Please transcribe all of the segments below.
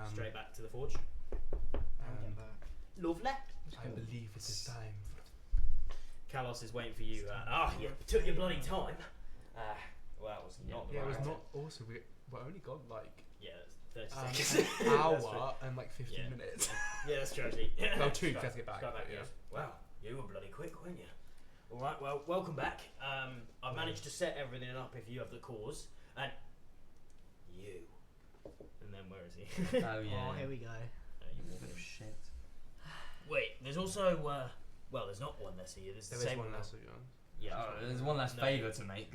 straight back to the forge. Lovely. I believe it is time. Kalos is waiting for you. You took your bloody time. Well, that was not the Yeah, right it was answer. not. Also, we're only got like 30 seconds. an hour and like 15 minutes. Yeah, that's true actually. No, 2 to get back. Yes. Wow, you were bloody quick, weren't you? Alright, well, welcome back. I've managed to set everything up if you have the cause. And you. And then where is he? Oh yeah. Oh, here we go. You walk in. Shit. Wait, there's also, well, there's not one less of you. There's the There is same one less of you. Yeah. Oh, there's one last favour to make.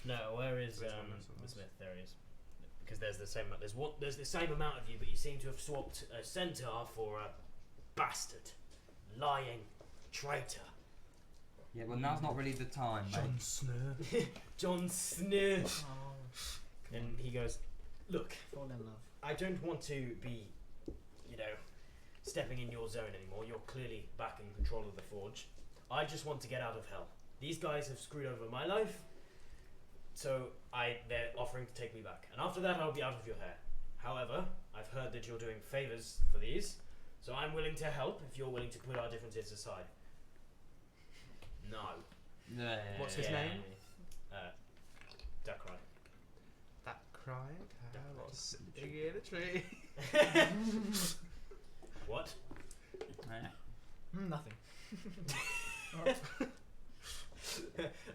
No, where is Which one is the this? Smith? There he is. Because there's the same. There's the same amount of you, but you seem to have swapped a centaur for a bastard, lying traitor. Yeah, well now's not really the time, mate. Jon Snow. Jon Snow. Oh, And he goes, look, fall in love. I don't want to be, stepping in your zone anymore. You're clearly back in control of the forge. I just want to get out of hell. These guys have screwed over my life, so they're offering to take me back. And after that, I'll be out of your hair. However, I've heard that you're doing favours for these, so I'm willing to help if you're willing to put our differences aside. No. Yeah. What's his name? Dacrai. That crying Kalos sitting in a tree. What? Nothing.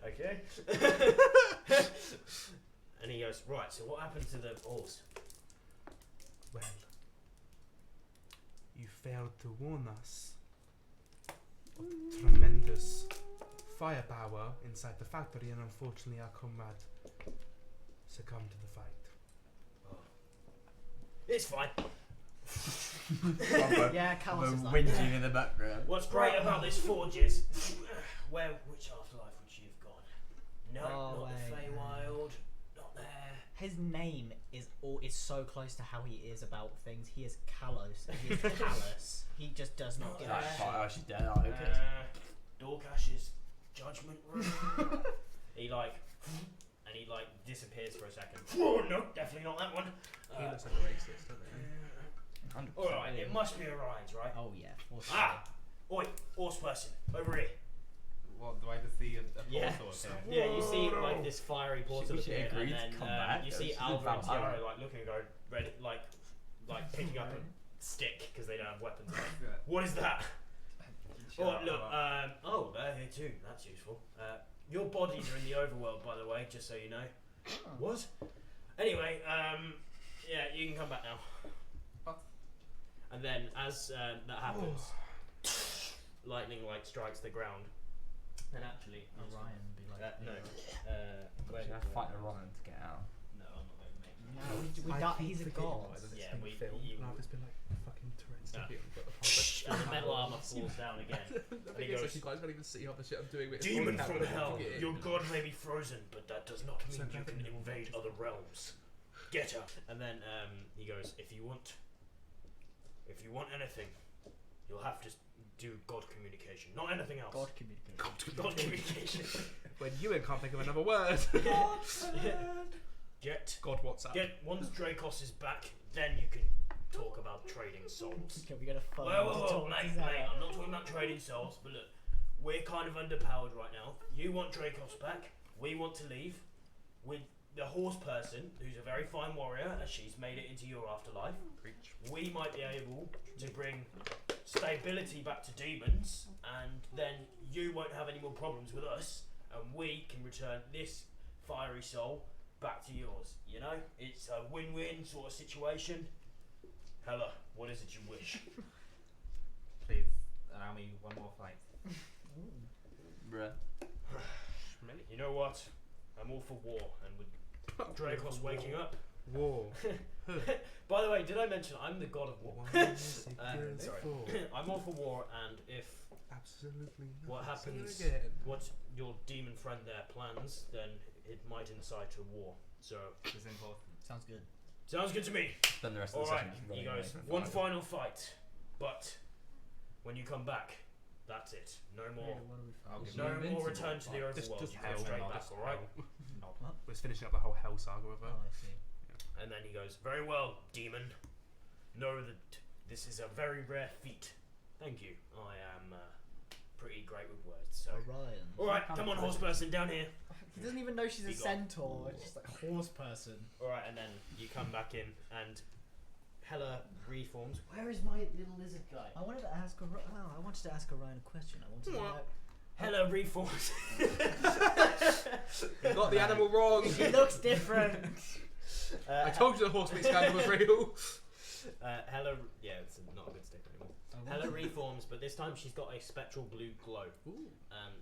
Okay. And he goes, right, so what happened to the horse? Well, you failed to warn us of the tremendous firepower inside the factory, and unfortunately our comrade succumbed to the fight. It's fine. Yeah, Kalos is like whinging in the background. What's great about this forge is, which afterlife would she have gone? No, Oh, not the wait, Feywild, not there. His name is so close to how he is about things. He is Kalos. He is callous. He just does not give a shit. Oh, she's dead. I hope it. Dorcash's judgment room. he disappears for a second. Oh, no, definitely not that one. He looks like a racist, doesn't he? 100%. Alright, it must be Orion's, right? Oh yeah. Oi, horse person, over here. What, do I just see a Yeah. portal here? Yeah, you see like this fiery portal We should appear, agree and to then come back. you see She's Alva and about Tiara Alva. like looking and go ready, like picking up a stick because they don't have weapons. What is that? Oh look, they're here too. That's useful. Your bodies are in the overworld, by the way, just so you know. What? Anyway, yeah, you can come back now. What? And then as that happens, lightning strikes the ground. And actually, Orion would be like. no. We should have to fight Orion to get out. No, I'm not going to make. No, he's a god. Yeah, you- I've just been like fucking Tourette's No. got the part And the metal armor falls down again. The thing he is, goes, you guys can't even see half the shit I'm doing. With Demon it's all from happening. hell, Yeah. your god may be frozen, but that does not mean So you can nothing- invade other realms. Get her. And then he goes, if you want anything, you'll have to do god communication, not anything else. God communication. God communication. When you can't think of another word. Get WhatsApp. once Dracos is back, then you can talk about trading souls. Okay, we gotta phone to Whoa, talk to mate, Zara. I'm not talking about trading souls, but look, we're kind of underpowered right now. You want Dracos back, we want to leave. With the horse person, who's a very fine warrior, as she's made it into your afterlife, we might be able to bring stability back to demons, and then you won't have any more problems with us, and we can return this fiery soul back to yours. You know, it's a win-win sort of situation. Hella, what is it you wish? Please allow me one more fight. Bruh. You know what? I'm all for war, and with Dracos waking up. War. By the way, did I mention I'm the god of war? Sorry. I'm all for war, and if Absolutely. what not. happens, Say it again. what your demon friend there plans, then it might incite a war. So, This is important. Sounds good. sounds good to me. Then the rest of the Alright, session. he goes, one final fight, but when you come back, that's it. No more. I'll give No you more invincible return to the overworld. Just You go hell, straight not back, just alright? hell. What? We're finishing up the whole hell saga with her. Oh, I see. And then he goes, very well, demon. know that this is a very rare feat. Thank you. I am pretty great with words. So, Orion. all right, come on, horse person, down here. He doesn't even know she's Be a gone. centaur. It's just like horse person. All right, and then you come back in, and Hela reforms. Where is my little lizard guy? I wanted to ask Orion. Oh, I wanted to ask Orion a question. I wanted to know. Hela reforms. You got the animal wrong. She looks different. I told you the horse meat scandal was real. Hela, yeah, it's not a good stick anymore. Hela reforms, but this time she's got a spectral blue glow. Ooh.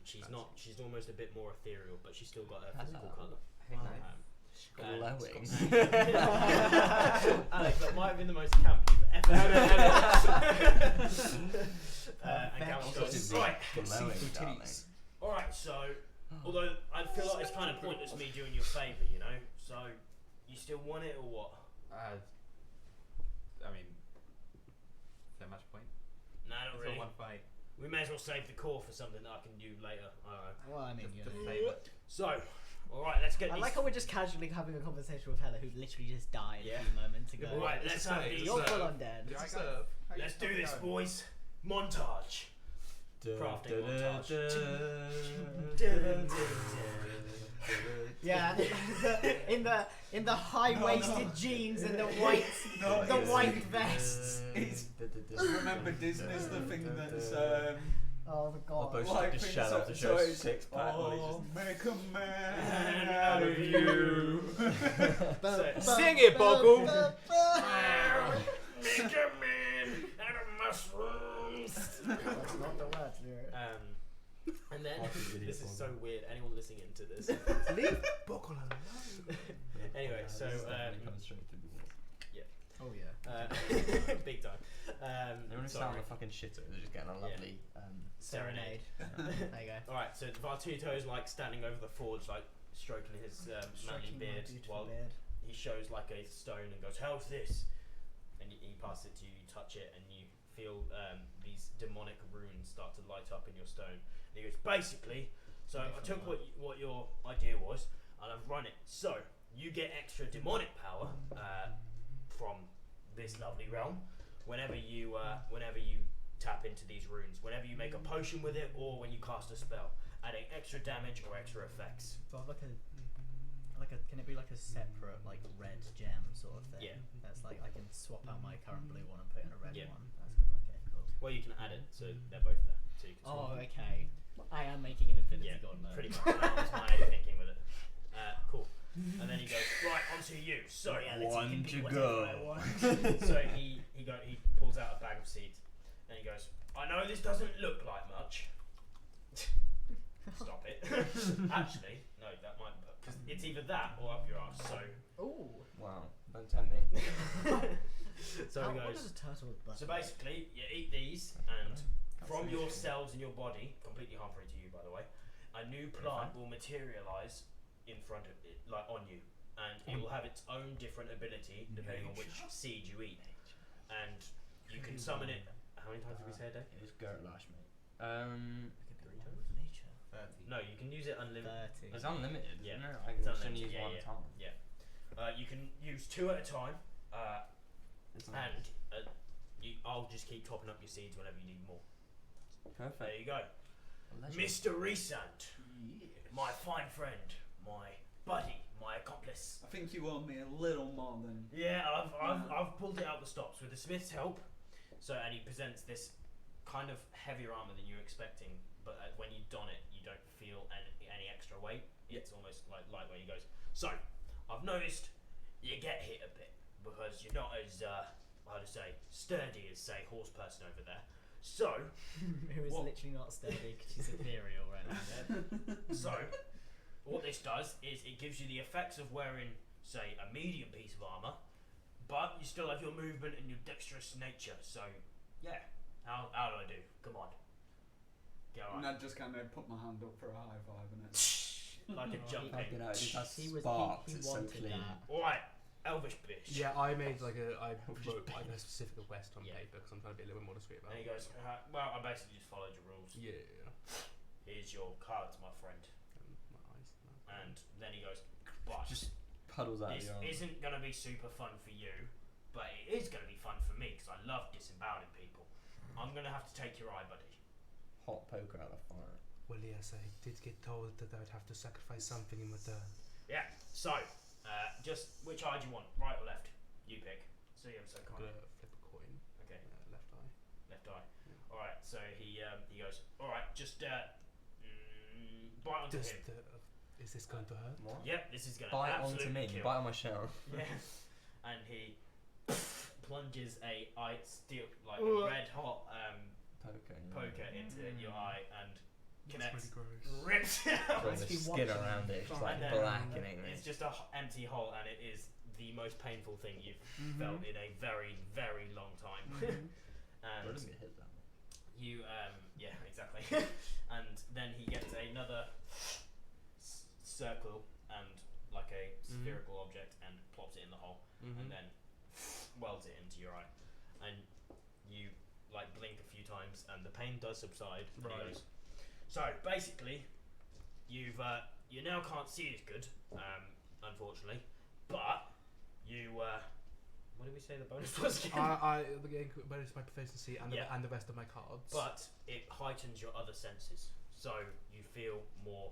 She's not. She's almost a bit more ethereal, but she's still got her physical Hello. colour. Glowing. Alex, that might have been the most camp you've ever and Cal goes, right. Glowing, darling. Alright, so, although I feel like it's kind of pointless me doing you a favour, you know? So, you still want it or what? I mean, is there much point? No, not It's really. all one fight. We may as well save the core for something that I can do later. I don't know. Well, I mean, Just you know. save it. So, alright, let's get I these. like how we're just casually having a conversation with Hela, who literally just died Yeah. a few moments ago. Yeah, but Right, It's let's a have save, these. it's You're a full serve. on dead. It's a serve. Let's do this, boys. Montage. Crafting montage. Yeah, in the high-waisted jeans and the white vests. Remember Disney's the thing that's Oh the god. Almost like just things shell off the so show it's, six pack. oh, make a man out of you. Sing it, Boggle. Make a man out of mushrooms. That's not the words, lyric. And then this is so weird. Anyone listening into this? Leave Boggle alone. Anyway, so coming straight through the wall. Oh yeah. big time. They want to sound like fucking shitter. They're just getting a lovely Serenade. There you go. All right, so Vartuto's like standing over the forge, like stroking his manly Stroking my beard, beautiful while beard. he shows like a stone and goes, "How's this?" And he passes it to you. You touch it, and you feel these demonic runes start to light up in your stone. And he goes, "Basically, so I took what your idea was, and I've run it. So you get extra demonic power from this lovely realm whenever you tap into these runes, whenever you make a potion with it, or when you cast a spell, adding extra damage or extra effects." So I have can it be like a separate like red gem sort of thing? Yeah. That's like I can swap out my current blue one and put in a red Yeah. one. That's cool. Okay, cool. Well, you can add it, so they're both there. So you can swap Oh, them. okay. I am making an Infinity Yeah, God mode. pretty much. That was my thinking with it. Cool. And then he goes, "Right, onto you." So One to go. So he pulls out a bag of seeds, and he goes, "I know this doesn't look like much." Stop it. Actually, no, that might, because it's either that or up your ass. So, Ooh. Wow, don't tempt me. so he What goes. does a turtle with butt So do? basically, you eat these, and from your cells in your body, completely harmfree to you, by the way, a new plant will materialize in front of it, like on you, and it will have its own different ability depending on which seed you eat. And you can summon it. How many times did we say a day? It's Gertlash, mate. With nature. 30. No, you can use it unlimited. 30. It's unlimited. Yeah. No, I It's can only unlimited, use one yeah. time. You can use 2 at a time, It's and I'll just keep topping up your seeds whenever you need more. There perfect. you go, Mr. Resant, my fine friend, my buddy, my accomplice. I think you owe me a little more than. Yeah, I've pulled it out the stops with the Smith's help. So, and he presents this kind of heavier armor than you're expecting, but when you don it, you don't feel any extra weight. It's almost like lightweight. He goes, "So, I've noticed you get hit a bit because you're not as how to say sturdy as say horse person over there. So, Who is What? literally not sturdy because she's ethereal right now. so what this does is it gives you the effects of wearing say a medium piece of armor, but you still have your movement and your dexterous nature. So, yeah, how do I do? Come on, get And alright." I just kind of put my hand up for a high five and it. Like a Fucking jumping. hell, it just has He was- sparks. he It's so wanted clean. that. Alright, Elvish bitch. Yeah, I made I wrote like a specific request on Yeah. paper because I'm trying to be a little bit more discreet about And he it. goes, "Well, I basically just followed your rules. Yeah. Here's your cards, my friend." Nice. And then he goes, "But Just puddles out of this your arm. isn't going to be super fun for you, but it is going to be fun for me because I love disemboweling people. I'm going to have to take your eye, buddy. Hot poker out of fire. Well, yes, I did get told that I would have to sacrifice something in return. Yeah. So, just which eye do you want, right or left? You pick. So you're so I'm kind. gonna flip a coin. Okay. Left eye. Left eye. Yeah. All right. So he goes. All right. Just bite onto Does him. is this going to hurt? What? Yep. This is going to Bite absolutely onto me. kill. Bite on my shell. Yeah. And he plunges a red hot poker into your eye and connects. That's really gross. Rips it out. Got the Must be skin watching around it. It's from like And then blackening me. It's just a empty hole, and it is the most painful thing you've felt in a very, very long time. I And didn't get hit that much. you, yeah, exactly. And then he gets another circle and like a spherical object and plops it in the hole, and then welds it into your eye, and you like blink a few times, and the pain does subside. And he Right. goes, so basically, you now can't see as good, unfortunately, but you what did we say the bonus was again? The game bonus my proficiency and Yeah. and the rest of my cards. But it heightens your other senses, so you feel more,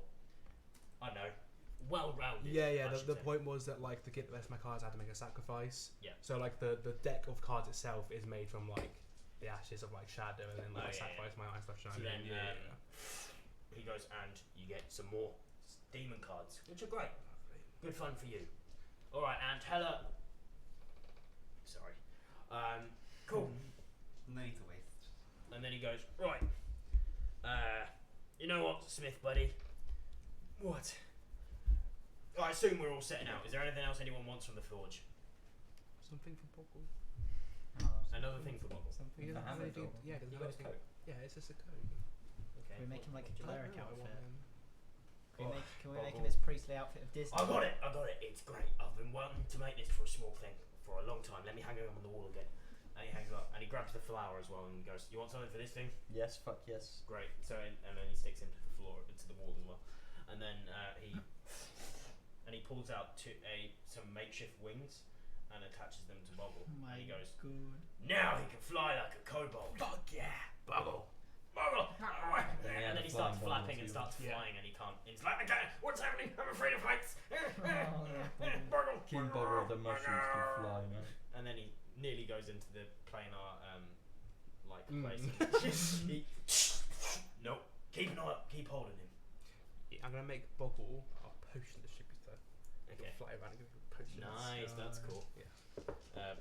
I don't know, well-rounded. yeah. I should The say. point was that like to get the rest of my cards, I had to make a sacrifice. Yeah. So like the deck of cards itself is made from like the ashes of like shadow, and then like Oh, I yeah, sacrifice my eye stuff So shining. then he goes and you get some more demon cards, which are great. Good fun for you. All right, and Hella. Sorry. Cool. No need to waste. And then he goes, right. You know what, Smith, buddy? What? I assume we're all setting out. Is there anything else anyone wants from the forge? Something for Boggle. Another thing for Boggle. He Something doesn't for have anything. Amador. Yeah, You doesn't got have his anything. coat? Yeah, it's just a code. Okay. Can we make him like a I don't cleric know what I want outfit? then. Can we make him Boggle. his priestly outfit of Disney? I got it. It's great. I've been wanting to make this for a small thing for a long time. Let me hang it up on the wall again. And he hangs it up, and he grabs the flower as well, and goes, "You want something for this thing?" Yes, fuck yes. Great. So, and then he sticks him to the floor, to the wall as well, and then he pulls out some makeshift wings and attaches them to Boggle. My And he goes, God. "Now he can fly like a kobold." Fuck yeah, Boggle. Boggle. And then he starts flapping and starts flying, and he can't. He's like, "Okay, what's happening? I'm afraid of heights." Boggle. King Boggle of the mushrooms can fly now. And then he nearly goes into the planar place. Nope. Keep holding him. I'm gonna make Boggle a potion distributor. Okay. Fly around and give him potions. Nice. That's cool. Yeah.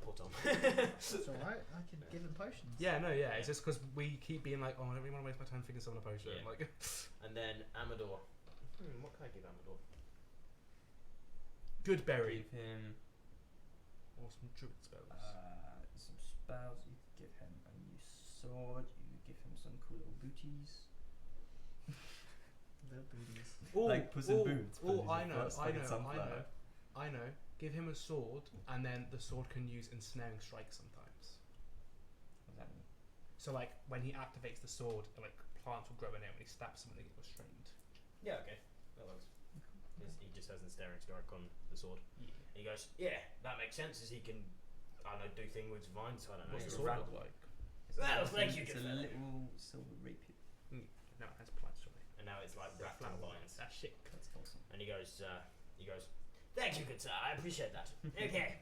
Poor Tom. It's alright, I can give him potions. Yeah, no, yeah. Yeah. It's just because we keep being like, oh, I don't really want to waste my time figuring someone a potion. Yeah. Like, And then Amador. What can I give Amador? good berry Give him or some druid spells. some spells. You could give him a new sword. You could give him some cool little booties. Little booties. like Puss in Boots, but he's a I know, first I fucking know, sunflower. I know. Give him a sword, and then the sword can use ensnaring strikes sometimes. What does that mean? So like when he activates the sword, like plants will grow in it. When he stabs someone, they get restrained. Yeah. Okay. That works. He just has an staring strike on the sword. Yeah. And he goes, "Yeah, that makes sense. As he can, I don't know, do things with vines. So I don't know. What's the He's a sword rat- look like? Well, It's thank a- you, It's good a fella. little silver rapier. No, it has plants on it. And now it's like wrapped in vines. That's shit. That's awesome. And he goes, "Thank you, good sir. I appreciate that." Okay.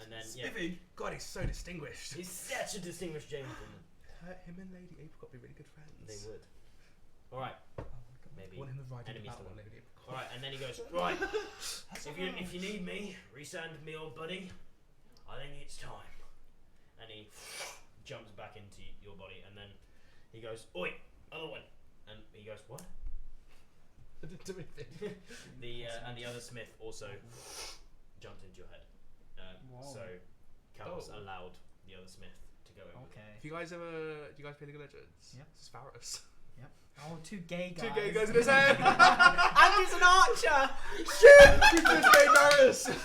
And then Spiffy, God, he's so distinguished. he's such a distinguished gentleman. Him and Lady Apricot be really good friends. They would. All right. Oh my god. Maybe. Want him to ride in the Enemies battle to on them. Lady Apricot. All right. And then he goes, "Right. If you need me, resend me, old buddy. I think it's time." And he jumps back into your body, and then he goes, "Oi, other one." And he goes, "What?" I didn't do anything. And the other Smith also jumped into your head. So Kalos Oh. allowed the other Smith to go in. Okay. If you guys do you guys play League of Legends? Yep. This is Favours. Oh, two gay guys. Two gay guys in his head. Andrew's an archer! Favours. And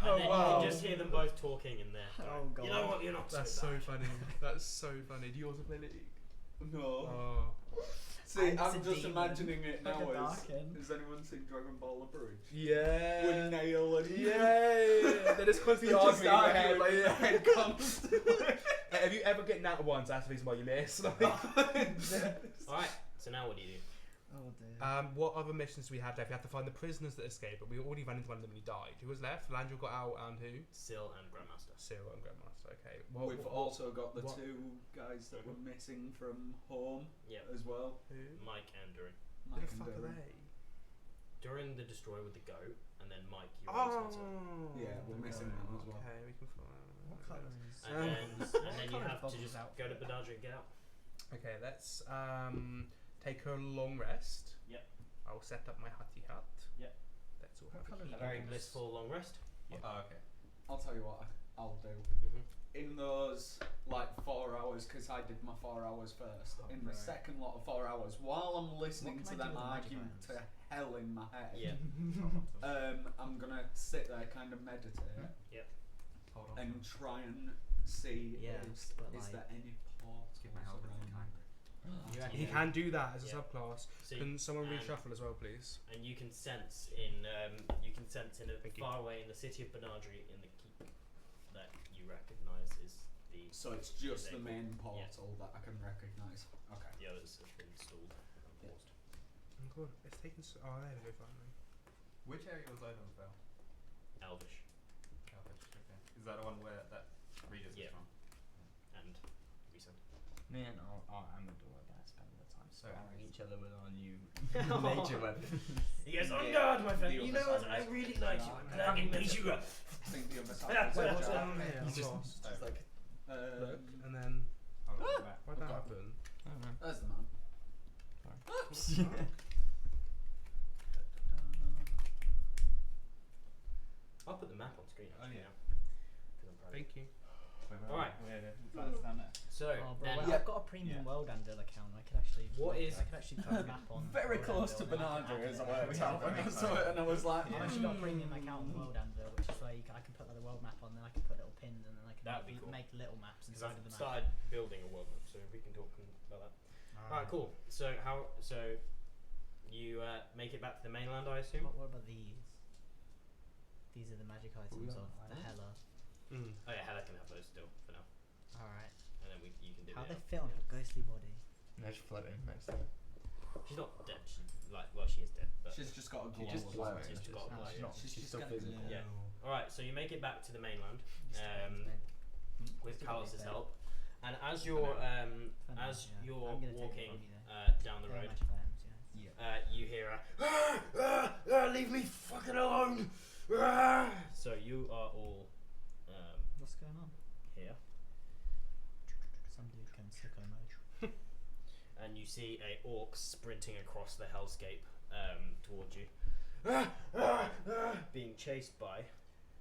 Oh, then wow. you can just hear them both talking in there. Oh, God. You know what? You're not That's so so bad. funny. That's so funny. Do you also play League? No. Oh. See, And I'm it's a just demon. imagining it Like now a as. darken. Has anyone seen Dragon Ball The Bridge? Yeah. With Nail and. Yeah. They're just constantly They're just arguing in my head. arguing Like, in yeah. their head constantly. Like, if you ever get nat once, that's the reason why you miss. Like, Alright, so now what do you do? Oh dear. what other missions do we have left? We have to find the prisoners that escaped, but we already ran into one of them and he died. Who was left? Landry got out and who? Sil and Grandmaster. Cyril and Grandmaster. Okay. We've also got the what- two guys that were missing from home Yep. as well. Who? Mike and Durin. Who Mike the and fuck are Dylan. they? Durin the Destroyer with the goat, and then Mike, you're Oh. responsible. Yeah, we're missing them as well. Okay, we can follow. What colour is? And then you colour have to Bubbles' just outfit? go to Benadryl and get out. Okay, let's take a long rest. Yep. I'll set up my hutty hut. Yep. Let's all What have colour a is A that? very Bubbles? blissful long rest. Yeah. Oh, okay. I'll tell you what I'll do. Mm-hmm. In those like 4 hours, because I did my 4 hours first. Oh, in the right. second lot of 4 hours, while I'm listening What to can I do them with magic argue items? to hell in my head, Yeah. I'm gonna sit there, kind of meditate, Hold on. and try and see Yeah, is but is like- there any portals Give my help with the around. You He actually- can do that as a Yeah. subclass. So Can someone and- reshuffle as well, please? and you can sense in Thank you. far away in the city of Benadryl in the keep that you recognise is the So it's just the Exactly. main portal that I can recognise. Okay. the others have been installed and paused. Oh, good. It's taken so. Oh, there we go, finally. Which area was Odenfell? Elvish Elvish, okay. Is that the one where that Regis Yeah. is from? and recent. Me and I'm a door that spend the time sparring nice. each other with our new major weapon. He goes, on Yeah, guard, my friend. the You other know what? side I is- really like you. Yeah, I'm I glad you know. beat you up. I think the other side Yeah, is wait, the what's jar. going on here? He's I'm just- lost. Oh, like, Look, Um, and then hold on, the map. why'd that Okay. happen? I don't know. There's the man. Oops. I'll put the map on screen. Oh, Actually, yeah. now, 'cause I'm proud of you. Thank you. Alright. So Oh, bro, then, well, Yeah. I've got a premium Yeah. World Anvil account. I could actually. What is- I could actually put a map on. Very World close to Anvil and I can Benadryl add as it. I worked Yeah. out when I saw it, and I was like, I've actually got a premium account on World Anvil, which is where I can put like the world map on, then I can put little pins, and then I can That'd be cool. make little maps because inside I've of the map. started building a world map, so we can talk about that. Alright, cool. So you make it back to the mainland, I assume. What about these? These are the magic items of the Hela. Mm. Oh yeah, Hela can have those still for now, Alright. and then you can do How it. they fit on her ghostly body? No, she's floating next to it. She's not dead. She is dead. But she's just got a glow. just as glowing. well. she's just got a glow, She's yeah. not. She's She's just still got physical. glow. Yeah. Alright, so you make it back to the mainland Just with do what they Kalos' say. help, and as For you're now, yeah. you're I'm gonna take it walking from you then. down the They're road, magic items, yeah. you hear leave me fucking alone. So you are all What's going on? here, Some dude can sicko mode. and you see a orc sprinting across the hellscape towards you, being chased by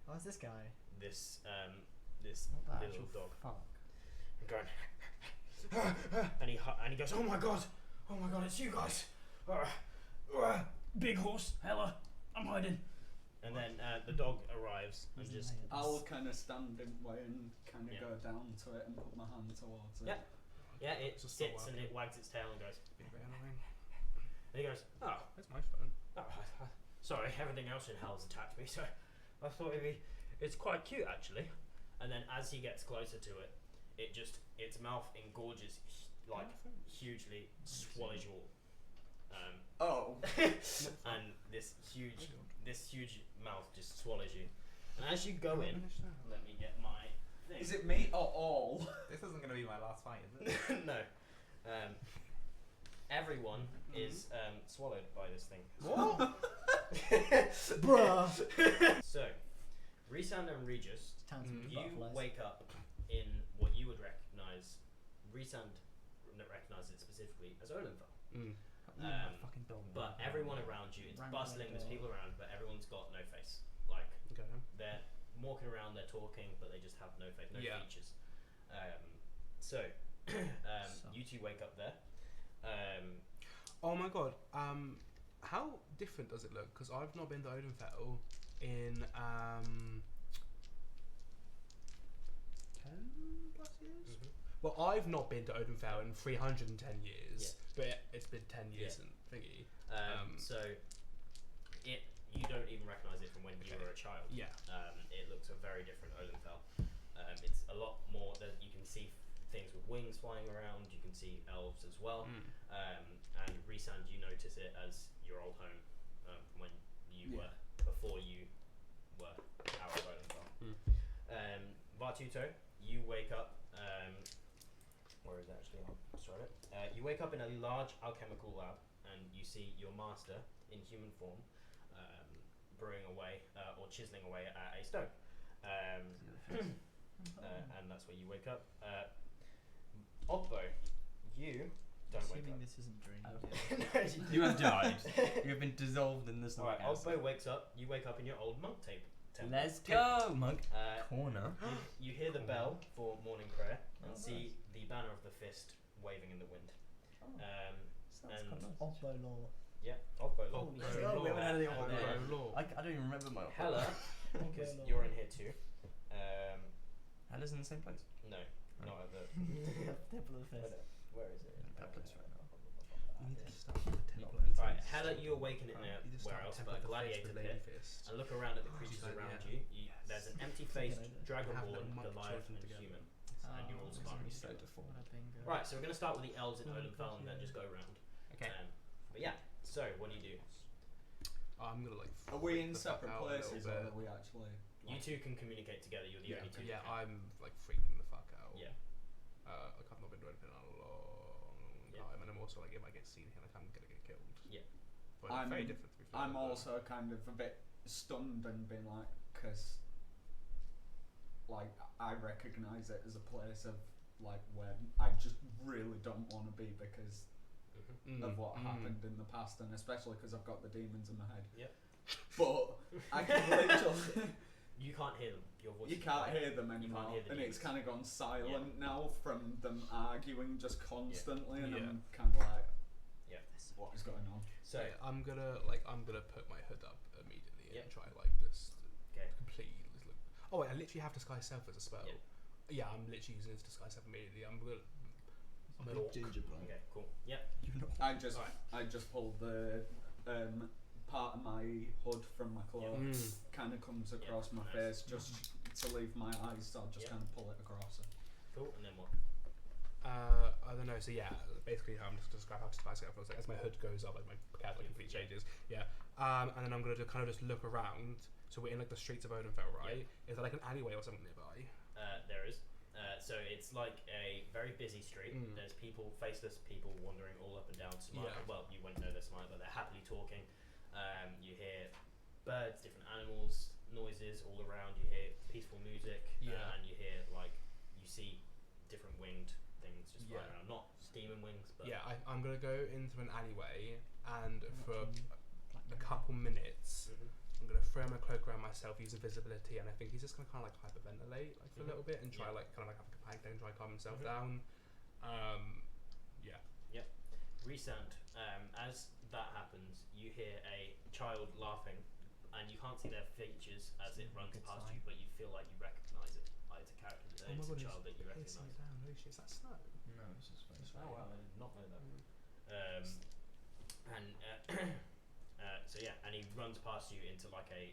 Oh, it's this guy. this What the little actual dog, fuck? and going, and he goes, oh my god, it's you guys, big horse, Hela, I'm hiding, and then the dog arrives and He's just an alien. I'll kind of stand in way and kind of Yeah. go down to it and put my hand towards it. Yeah. it It's just not sits and working. it wags its tail and goes, Be a bit annoying. and he goes, oh, Where's my phone? sorry, everything else in hell's attacked me, so I thought it's quite cute actually. And then as he gets closer to it, its mouth engorges hugely, swallows you all. Oh. And this huge mouth just swallows you. And as you go in, let me get my thing. Is it me or all? This isn't going to be my last fight, is it? No. Everyone is swallowed by this thing. What? Bruh! So, Rhysand and Regis, Towns with you butterflies. wake up in what you would recognise. Rhysand recognises it specifically as Olenthal. Mm. Fucking building. But everyone around you, it's Random bustling, there's door. people around, but everyone's got no face. Like, Okay. they're walking around, they're talking, but they just have no face, no Yeah. features. So, you two wake up there. Oh my god. How different does it look? Because I've not been to Odenfell in 10 plus years. Well, I've not been to Odenfell in 310 years, but it's been 10 years and thingy. So you don't even recognise it from when you were a child. Yeah. It looks a very different Odenfell. It's a lot more that you can see things with wings flying around. You can see elves as well. And Rhysand, you notice it as your old home when you were before you were out of Odenfell. Vartuto, you wake up. Where is it actually? I'll describe it. You wake up in a large alchemical lab, and you see your master in human form, brewing away or chiseling away at a stone. And that's where you wake up. Ogbo, you don't wake Assuming up. this isn't dream. You have died. You have been dissolved in this. Alright, Ogbo wakes up. You wake up in your old monk temple. Let's go, monk. Corner. You hear the bell for morning prayer and see the banner of the fist waving in the wind. Sounds quite nice. Ogbo law. Yeah, Ogbo law. Holy shit. shit. We haven't had any And Ogbo then law. I don't even remember my. Hella, because Ogbo law. you're in here too. Hella's in the same place. No, not at the. Temple of the Fist. Where is it? That place right now. You need to start with the temple. Right, Hella, you awaken in You just where start else with but a the gladiator fist with Lady pit Fist. and look around at the creatures She's like, around yeah. you. There's an empty-faced Have dragonborn, little monk Goliath, children and together. human, and you're all sparring So together. to fall. Right, so we're going to start with the elves in Odenfell and then just go around. Okay. But yeah, so what do you do? I'm gonna like. Are we freak in the fuck separate out a little places, or bit. are we actually? You two can communicate together. You're the only two. Yeah, that can. I'm like freaking the fuck out. Yeah. Like I've not been doing anything in a long Yeah. time, and I'm also like, if I get seen here, like I'm gonna get killed. Yeah. But I'm- very different. To be fair, I'm but- also kind of a bit stunned and being like, because like I recognise it as a place of like where I just really don't want to be because of what happened in the past, and especially because I've got the demons in my head. Yep. But I can literally. You can't hear them. Your voice. You is can't quiet. hear them anymore, hear the and it's demons. kind of gone silent now from them arguing just constantly, and Yeah. I'm kind of like, Yeah. what is going on? So Yeah, I'm gonna put my hood up immediately Yeah. and try like just okay. completely. Oh wait, I literally have disguise self as a spell. Yeah. Yeah, I'm literally using this disguise self immediately. I'm an orc. Gingerbread. Okay. Cool. Yep. You know. I just Alright. pulled the part of my hood from my cloak, kind of comes across my nice. face just to leave my eyes, so I'll just Yeah. kind of pull it across. Cool. And then what? I don't know. So yeah, basically, I'm just describe how disguise self looks like as my hood goes up, like my cat like completely changes. Yeah. And then I'm gonna kind of just look around. So we're in like the streets of Odenfell, right? Is there like an alleyway or something nearby? There is. So it's like a very busy street. There's people, faceless people, wandering all up and down, smiling. Yeah. Well, you wouldn't know they're smiling, but they're happily talking. You hear birds, different animals, noises all around. You hear peaceful music, and you hear you see different winged things just flying around. Not demon wings, but Yeah, I'm gonna go into an alleyway, and for a couple minutes, I'm gonna throw my cloak around myself, use invisibility, and I think he's just gonna kind of like hyperventilate for a little bit and try like kind of like have a panic attack and try to calm himself down. Rhysand, as that happens, you hear a child laughing, and you can't see their features as it runs Good past sign. you, but you feel like you recognise it. It's a character. It's a child that you recognise. Pissing down. Holy shit, is that snow? No, it's just very Oh wow, I did not know that. So yeah, and he runs past you into like a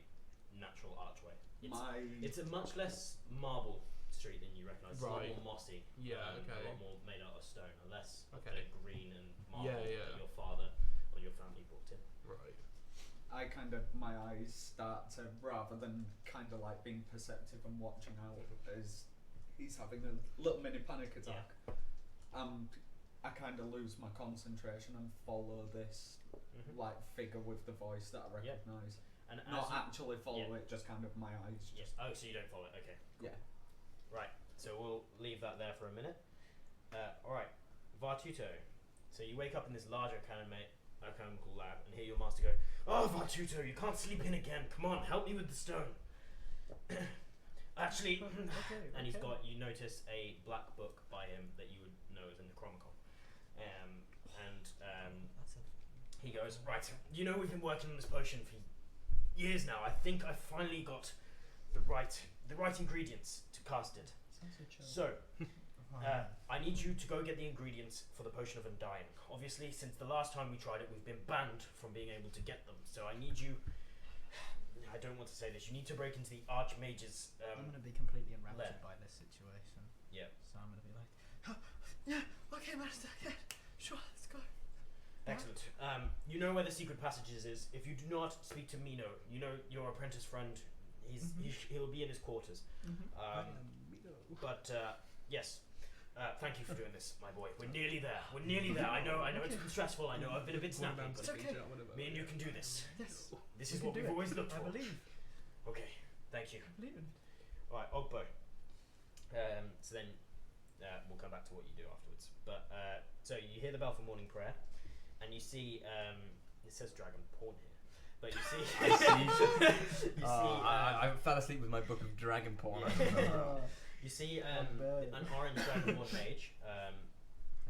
natural archway. It's a much less marble street than you recognise. It's a lot Right. more mossy. Yeah, A okay. lot more made out of stone, and less of Okay. the green and marble Yeah. that your father or your family brought in. Right. I kind of, my eyes start to, rather than kind of like being perceptive and watching out as he's having a little mini panic attack, I kind of lose my concentration and follow this like figure with the voice that I recognise. And Not as you, actually follow it, just kind of my eyes. yes. Oh, so you don't follow it? Okay. Yeah. Right. So we'll leave that there for a minute. All right, Vartuto. So you wake up in this larger alchemical lab and hear your master go, "Oh, Vartuto, you can't sleep in again. Come on, help me with the stone." Actually, and he's got. You notice a black book by him that you would know as a Necronomicon. He goes, "Right, you know we've been working on this potion for years now. I think I finally got the right ingredients to cast it. Sounds so chill. So, I need you to go get the ingredients for the potion of undying. Obviously, since the last time we tried it, we've been banned from being able to get them. So I need you. I don't want to say this. You need to break into the Archmage's. I'm going to be completely enraptured lair. by this situation. Yeah. So I'm going to be like, yeah, okay, master, yeah, sure, let's go. Excellent. You know where the secret passages is. If you do not speak to Mino, you know your apprentice friend. He'll be in his quarters. But yes. Thank you for doing this, my boy. We're nearly there. I know it's been stressful. I know I've been a bit snappy. But okay. me and you can do this. Yes. This is what we've always looked for. I believe. Okay. Thank you. I believe in. All right, Ogbo. So then we'll come back to what you do afterwards. But so you hear the bell for morning prayer, and you see it says dragon porn here, but you see I fell asleep with my book of dragon porn. you see an orange dragonborn mage.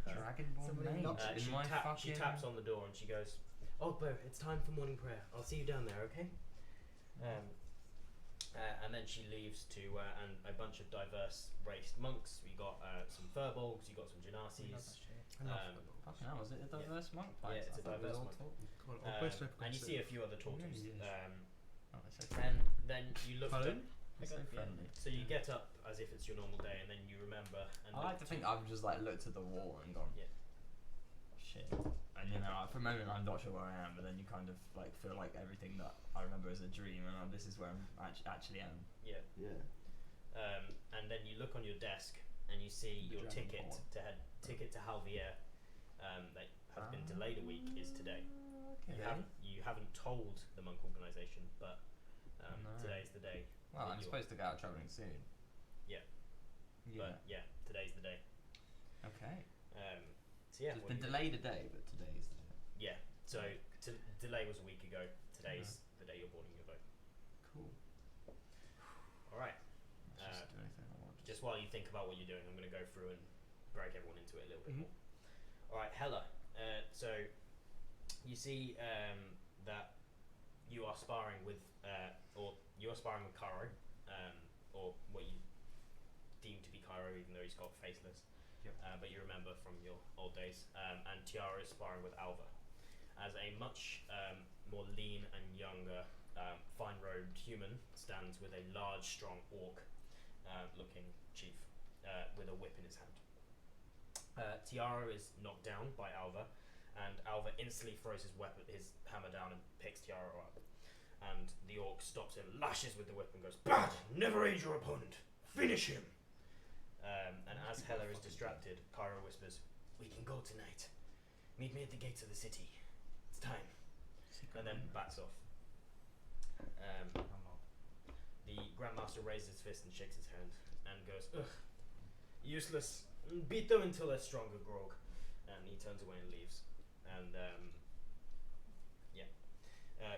Dragonborn Somebody mage knocked- in my She fucking. taps on the door and she goes, "Ogbo, it's time for morning prayer. I'll see you down there, okay?" And then she leaves to and a bunch of diverse raced monks. We got some furbolgs, you got some genasis. Fucking hell, was it a diverse monk? Yeah, it's a diverse monk. And you see a few other tortoise. Oh, it's so And then you look. Pardon? It's so friendly. So you get up as if it's your normal day, and then you remember. And I like to think I've just like looked at the wall and gone, Yeah. shit. And you know, for a moment I'm not sure where I am, but then you kind of like feel like everything that I remember is a dream, and this is where I actually am. Yeah. Yeah. And then you look on your desk, and you see The your dragon ticket to Halvier that has been delayed a week is today. Okay. You haven't told the monk organisation, but No. today's the day. Well, that I'm you're- supposed to go out travelling soon. Yeah. Yeah. But yeah, today's the day. Okay. So yeah, It's what been do you- delayed a day, but today's the day. Yeah. So delay was a week ago. Today's the day you're boarding your boat. Cool. All right. Let's just do anything I want. Just while you think about what you're doing, I'm going to go through and break everyone into it a little bit Mhm. more. All right, Hella. So you see that you are sparring with, or you are sparring with Cairo, or what you deem to be Cairo, even though he's got faceless. Yep. But you remember from your old days. And Tiara is sparring with Alva, as a much more lean and younger, fine-robed human stands with a large, strong orc-looking chief with a whip in his hand. Tiara is knocked down by Alva, and Alva instantly throws his hammer down and picks Tiara up. And the orc stops him, lashes with the whip, and goes, "Bad! Never aid your opponent. Finish him!" And as Hela is distracted, Cairo whispers, "We can go tonight. Meet me at the gates of the city. It's time." And then backs off. The Grandmaster raises his fist and shakes his hand and goes, "Ugh, useless. Beat them until they're stronger, Grog." And he turns away and leaves. And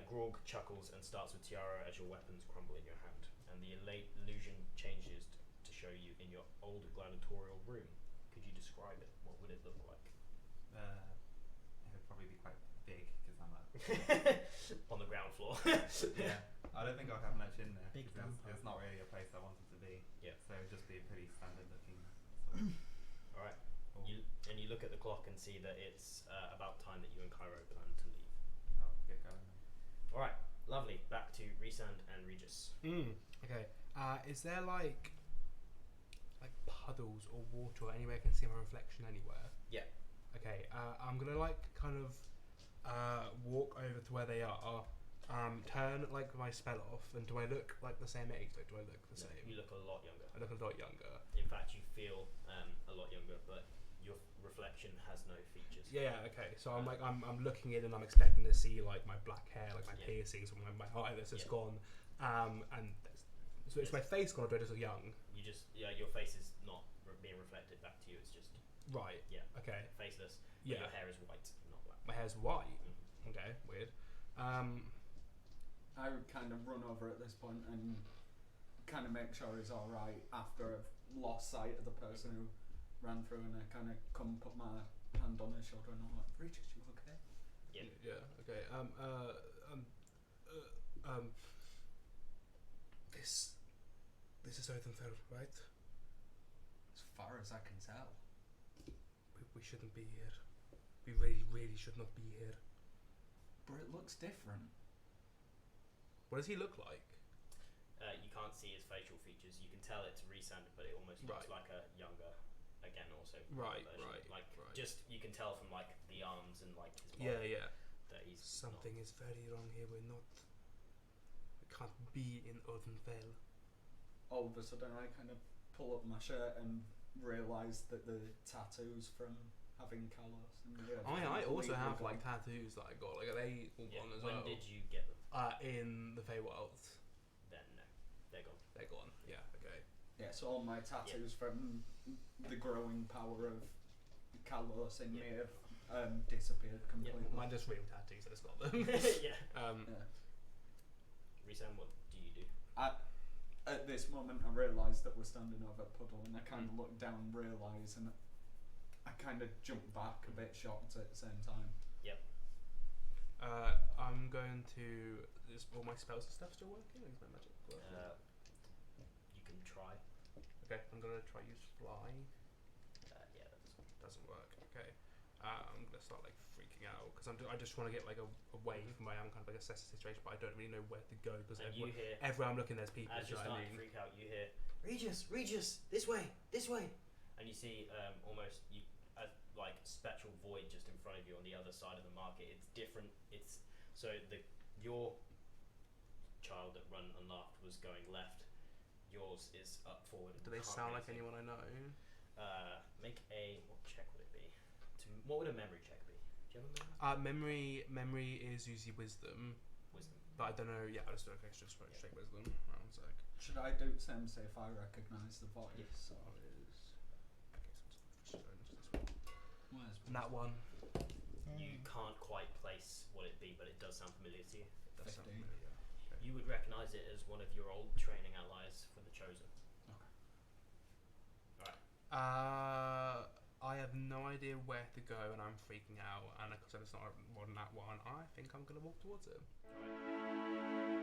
Grog chuckles and starts with Tiara as your weapons crumble in your hand. And the illusion changes to show you in your old gladiatorial room. Could you describe it? What would it look like? It would probably be quite big because I'm On the ground floor. yeah. I don't think I'll have much in there. Big 'cause vampire. it's not really a place I wanted to be. Yeah. So it would just be a pretty standard looking. Alright. Or You look at the clock and see that it's about time that you and Cairo plan to leave. I'll get going. Alright, lovely. Back to Rhysand and Regis. Okay. Is there like puddles or water or anywhere I can see my reflection anywhere? Yeah. Okay. I'm gonna kind of walk over to where they are. Turn my spell off, and do I look like the same age? Like, do I look the No, same? you look a lot younger. I look a lot younger. In fact, you feel a lot younger, but your reflection has no features. Yeah. Okay. So I'm looking in, and I'm expecting to see like my black hair, like my Yeah. piercings, or my eye that's just Yeah. gone. So is my face gone, or do I just look young? You just your face is not being reflected back to you. It's just Right. Yeah. Okay. faceless. But Yeah. your hair is white, not black. My hair's white. Mhm. Okay. Weird. I would kind of run over at this point and kind of make sure he's alright after I've lost sight of the person who ran through, and I kind of come put my hand on his shoulder and I'm like, "Regis, you okay?" Yeah. Yeah. Okay. This is Oathenfeld, right? It's far as I can tell. We shouldn't be here. We really, really should not be here. But it looks different. What does he look like? You can't see his facial features. You can tell it's resanded, but it almost looks Right. like a younger, again, also Right, version. right, Like right. just you can tell from like the arms and like his Yeah, body yeah. that he's Something is very wrong here. We can't be in Odenfell. All of a sudden, I kind of pull up my shirt and realise that the tattoos from having Kalos and I also have like tattoos that I got. Like, are they all Yeah. gone as When well? did you get them? In the Feywild. Then no, they're gone. They're gone. Yeah. Okay. Yeah, so all my tattoos from the growing power of Kalos in me have disappeared completely. Mine just real tattoos. I just got them. Yeah. Yeah. Resam, what do you do? At this moment, I realise that we're standing over a puddle, and I kind of look down, realise, and I kind of jump back a bit shocked at the same time. I'm going to. Is all my spells and stuff still working? Or is my magic working? You can try. Okay, I'm gonna try use fly. Yeah, that's Doesn't work. Okay. I'm gonna start like freaking out because I just want to get like away from where I'm kind of like assess the situation, but I don't really know where to go because and you hear everywhere I'm looking, there's people. as Do you're you know what I starting to mean? freak out, you hear Regis, this way, and you see almost a like spectral void just in front of you on the other side of the market. It's different. It's so your child that run and laughed was going left. Yours is up forward. Do they Can't sound like really anyone I know? Make a what check would it be? What would a memory check be? Do you have a memory? Memory is usually wisdom, Wisdom. but I don't know. Yeah, I just okay, it's just straight wisdom. One sec. Should I do the same, say if I recognise the voice? Yes. Or Okay, so I'm just going to where's and that one. You can't quite place what it be, but it does sound familiar to you. Does sound 15. familiar. Okay. You would recognise it as one of your old training allies for the Chosen. I have no idea where to go, and I'm freaking out. And because it's not more than that one, I think I'm gonna walk towards it. Alright.